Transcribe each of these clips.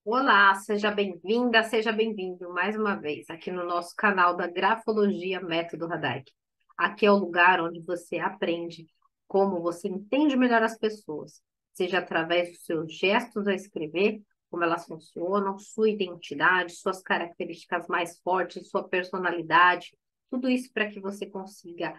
Olá, seja bem-vinda, seja bem-vindo mais uma vez aqui no nosso canal da Grafologia Método Radaic. Aqui é o lugar onde você aprende como você entende melhor as pessoas, seja através dos seus gestos a escrever, como elas funcionam, sua identidade, suas características mais fortes, sua personalidade, tudo isso para que você consiga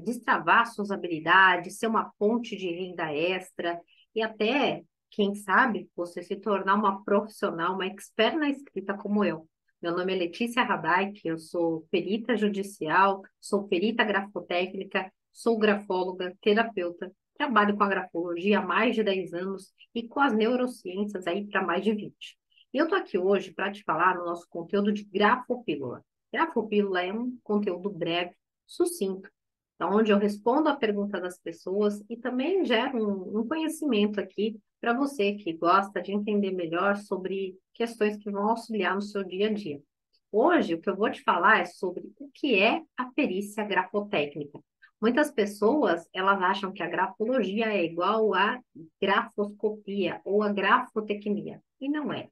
destravar suas habilidades, ser uma fonte de renda extra e até quem sabe você se tornar uma profissional, uma expert na escrita como eu. Meu nome é Letícia Radaik, eu sou perita judicial, sou perita grafotécnica, sou grafóloga, terapeuta, trabalho com a grafologia há mais de 10 anos e com as neurociências aí para mais de 20. E eu tô aqui hoje para te falar no nosso conteúdo de Grafopílula. Grafopílula é um conteúdo breve, sucinto, onde eu respondo a pergunta das pessoas e também gero um conhecimento aqui para você que gosta de entender melhor sobre questões que vão auxiliar no seu dia a dia. Hoje, o que eu vou te falar é sobre o que é a perícia grafotécnica. Muitas pessoas, elas acham que a grafologia é igual à grafoscopia ou à grafotecnia, e não é.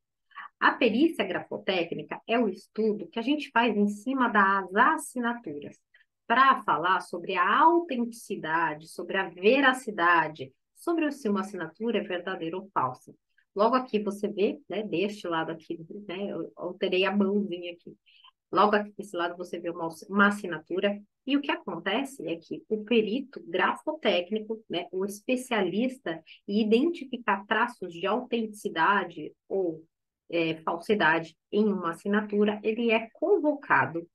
A perícia grafotécnica é o estudo que a gente faz em cima das assinaturas para falar sobre a autenticidade, sobre a veracidade, sobre se uma assinatura é verdadeira ou falsa. Logo aqui você vê, né, deste lado aqui, né, eu alterei a mãozinha aqui. Logo aqui desse lado você vê uma assinatura e o que acontece é que o perito grafotécnico, né, o especialista em identificar traços de autenticidade ou falsidade em uma assinatura, ele é convocado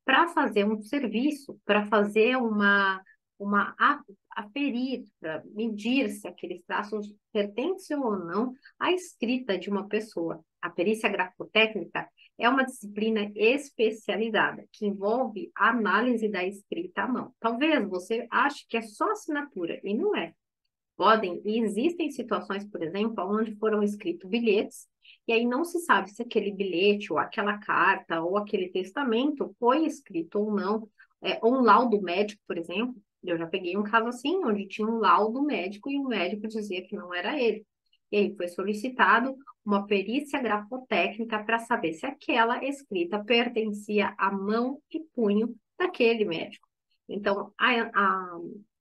para fazer um serviço, para fazer uma aferir, para medir se aqueles traços pertencem ou não à escrita de uma pessoa. A perícia grafotécnica é uma disciplina especializada que envolve a análise da escrita à mão. Talvez você ache que é só assinatura, e não é. Podem, e existem situações, por exemplo, onde foram escritos bilhetes, e aí não se sabe se aquele bilhete, ou aquela carta, ou aquele testamento foi escrito ou não, ou um laudo médico, por exemplo. Eu já peguei um caso assim, onde tinha um laudo médico e o médico dizia que não era ele. E aí foi solicitado uma perícia grafotécnica para saber se aquela escrita pertencia à mão e punho daquele médico. Então,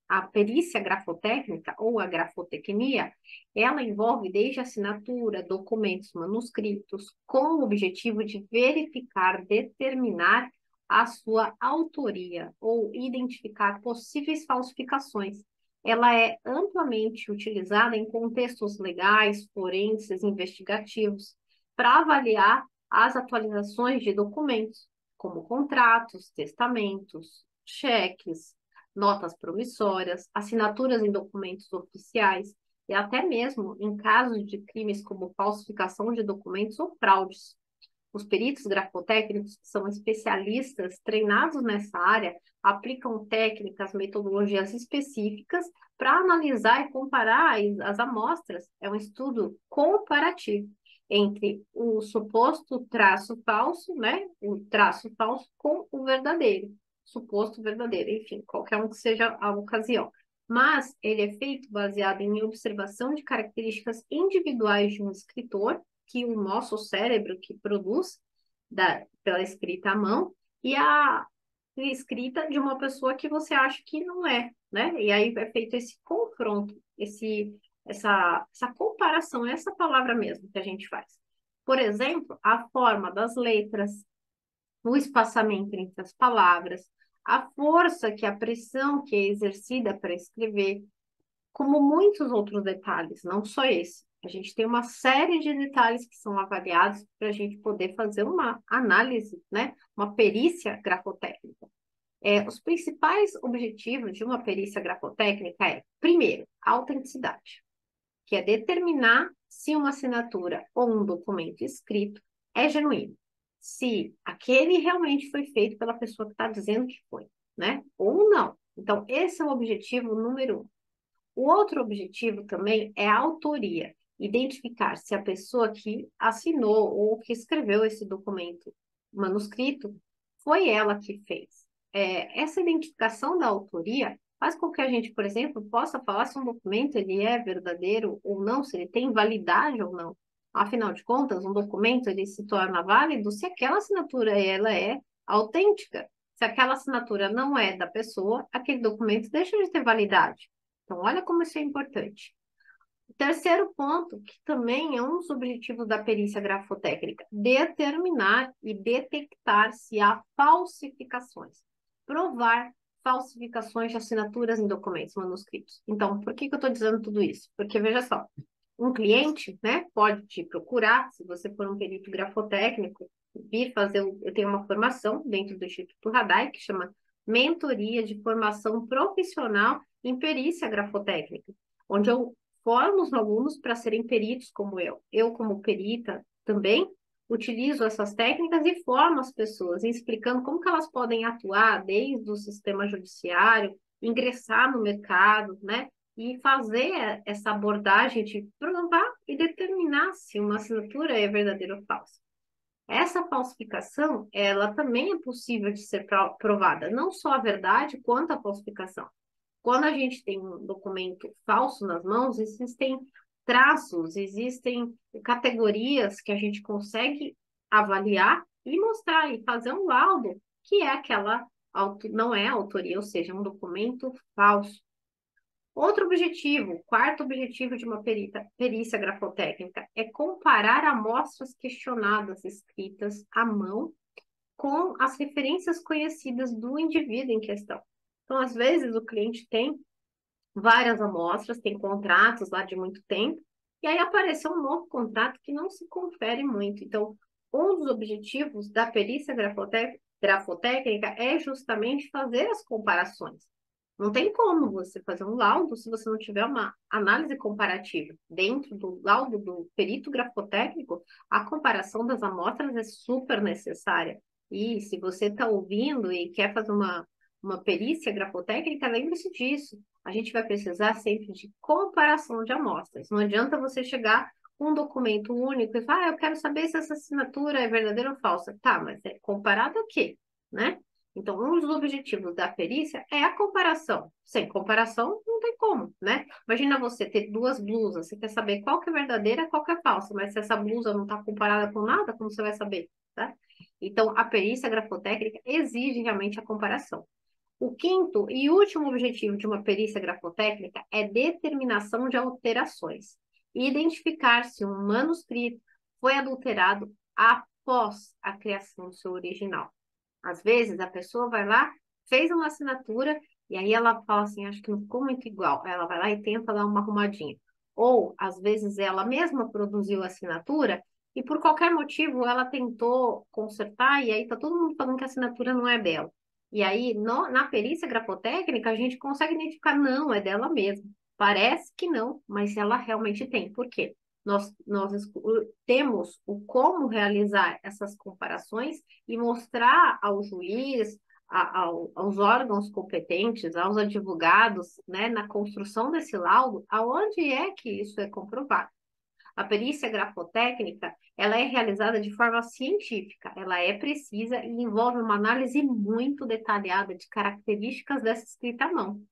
a perícia grafotécnica ou a grafotecnia, ela envolve desde assinatura, documentos manuscritos, com o objetivo de verificar, determinar a sua autoria ou identificar possíveis falsificações. Ela é amplamente utilizada em contextos legais, forenses, investigativos, para avaliar as atualizações de documentos, como contratos, testamentos, cheques, notas promissórias, assinaturas em documentos oficiais e até mesmo em casos de crimes como falsificação de documentos ou fraudes. Os peritos grafotécnicos, que são especialistas treinados nessa área, aplicam técnicas, metodologias específicas para analisar e comparar as amostras. É um estudo comparativo entre o suposto traço falso, né, o traço falso com o verdadeiro, suposto verdadeiro, enfim, qualquer um que seja a ocasião. Mas ele é feito baseado em observação de características individuais de um escritor que o nosso cérebro que produz pela escrita à mão e a escrita de uma pessoa que você acha que não é, né? E aí é feito esse confronto, essa comparação, essa palavra mesmo que a gente faz. Por exemplo, a forma das letras, o espaçamento entre as palavras, a força a pressão que é exercida para escrever, como muitos outros detalhes, não só esse. A gente tem uma série de detalhes que são avaliados para a gente poder fazer uma análise, né? Uma perícia grafotécnica. Os principais objetivos de uma perícia grafotécnica é, primeiro, a autenticidade, que é determinar se uma assinatura ou um documento escrito é genuíno, se aquele realmente foi feito pela pessoa que está dizendo que foi, né? Ou não. Então, esse é o objetivo número um. O outro objetivo também é a autoria, identificar se a pessoa que assinou ou que escreveu esse documento manuscrito foi ela que fez. Essa identificação da autoria faz com que a gente, por exemplo, possa falar se um documento ele é verdadeiro ou não, se ele tem validade ou não. Afinal de contas, um documento ele se torna válido se aquela assinatura ela é autêntica. Se aquela assinatura não é da pessoa, aquele documento deixa de ter validade. Então, olha como isso é importante. O terceiro ponto, que também é um dos objetivos da perícia grafotécnica, determinar e detectar se há falsificações. Provar falsificações de assinaturas em documentos manuscritos. Então, por que eu estou dizendo tudo isso? Porque, veja só, um cliente, né, pode te procurar, se você for um perito grafotécnico, vir fazer, eu tenho uma formação dentro do Instituto Radai, que chama Mentoria de Formação Profissional em Perícia Grafotécnica, onde eu formo os alunos para serem peritos como eu. Eu, como perita, também utilizo essas técnicas e formo as pessoas, explicando como que elas podem atuar desde o sistema judiciário, ingressar no mercado, né? E fazer essa abordagem de provar e determinar se uma assinatura é verdadeira ou falsa. Essa falsificação, ela também é possível de ser provada, não só a verdade, quanto a falsificação. Quando a gente tem um documento falso nas mãos, existem traços, existem categorias que a gente consegue avaliar e mostrar e fazer um laudo que é aquela, não é autoria, ou seja, um documento falso. Outro objetivo, quarto objetivo de uma perícia grafotécnica, é comparar amostras questionadas escritas à mão com as referências conhecidas do indivíduo em questão. Então, às vezes, o cliente tem várias amostras, tem contratos lá de muito tempo, e aí apareceu um novo contrato que não se confere muito. Então, um dos objetivos da perícia grafotécnica é justamente fazer as comparações. Não tem como você fazer um laudo se você não tiver uma análise comparativa. Dentro do laudo do perito grafotécnico, a comparação das amostras é super necessária. E se você está ouvindo e quer fazer uma perícia grafotécnica, lembre-se disso. A gente vai precisar sempre de comparação de amostras. Não adianta você chegar com um documento único e falar, eu quero saber se essa assinatura é verdadeira ou falsa. Tá, mas é comparado a quê? Né? Então, um dos objetivos da perícia é a comparação. Sem comparação, não tem como, né? Imagina você ter duas blusas, você quer saber qual que é verdadeira e qual que é falsa, mas se essa blusa não está comparada com nada, como você vai saber, tá? Então, a perícia grafotécnica exige realmente a comparação. O quinto e último objetivo de uma perícia grafotécnica é determinação de alterações e identificar se um manuscrito foi adulterado após a criação do seu original. Às vezes, a pessoa vai lá, fez uma assinatura, e aí ela fala assim, acho que não ficou muito igual. Ela vai lá e tenta dar uma arrumadinha. Ou, às vezes, ela mesma produziu a assinatura, e por qualquer motivo ela tentou consertar, e aí tá todo mundo falando que a assinatura não é dela. E aí, na perícia grafotécnica, a gente consegue identificar, não, é dela mesma. Parece que não, mas ela realmente tem. Por quê? Nós temos o como realizar essas comparações e mostrar ao juiz, aos órgãos competentes, aos advogados, né, na construção desse laudo, aonde é que isso é comprovado. A perícia grafotécnica, ela é realizada de forma científica, ela é precisa e envolve uma análise muito detalhada de características dessa escrita à mão.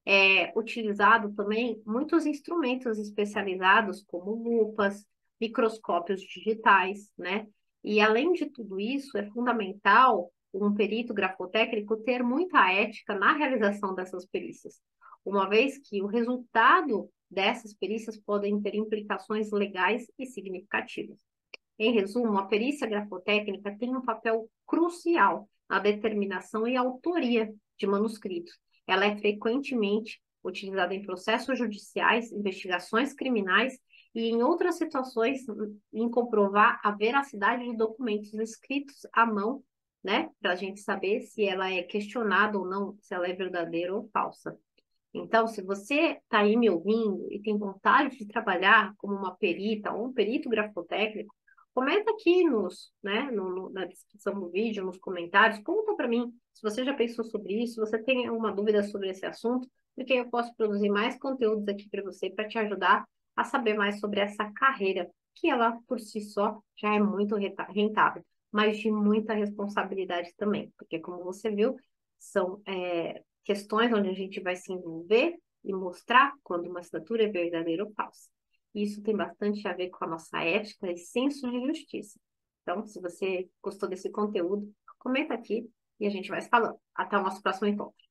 É utilizado também muitos instrumentos especializados, como lupas, microscópios digitais, né? E além de tudo isso, é fundamental um perito grafotécnico ter muita ética na realização dessas perícias, uma vez que o resultado dessas perícias podem ter implicações legais e significativas. Em resumo, a perícia grafotécnica tem um papel crucial na determinação e autoria de manuscritos. Ela é frequentemente utilizada em processos judiciais, investigações criminais e em outras situações em comprovar a veracidade de documentos escritos à mão, né, para a gente saber se ela é questionada ou não, se ela é verdadeira ou falsa. Então, se você está aí me ouvindo e tem vontade de trabalhar como uma perita ou um perito grafotécnico, comenta aqui na descrição do vídeo, nos comentários, conta para mim se você já pensou sobre isso, se você tem alguma dúvida sobre esse assunto, porque eu posso produzir mais conteúdos aqui para você, para te ajudar a saber mais sobre essa carreira, que ela por si só já é muito rentável, mas de muita responsabilidade também, porque como você viu, são questões onde a gente vai se envolver e mostrar quando uma assinatura é verdadeira ou falsa. Isso tem bastante a ver com a nossa ética e senso de justiça. Então, se você gostou desse conteúdo, comenta aqui e a gente vai se falando. Até o nosso próximo encontro.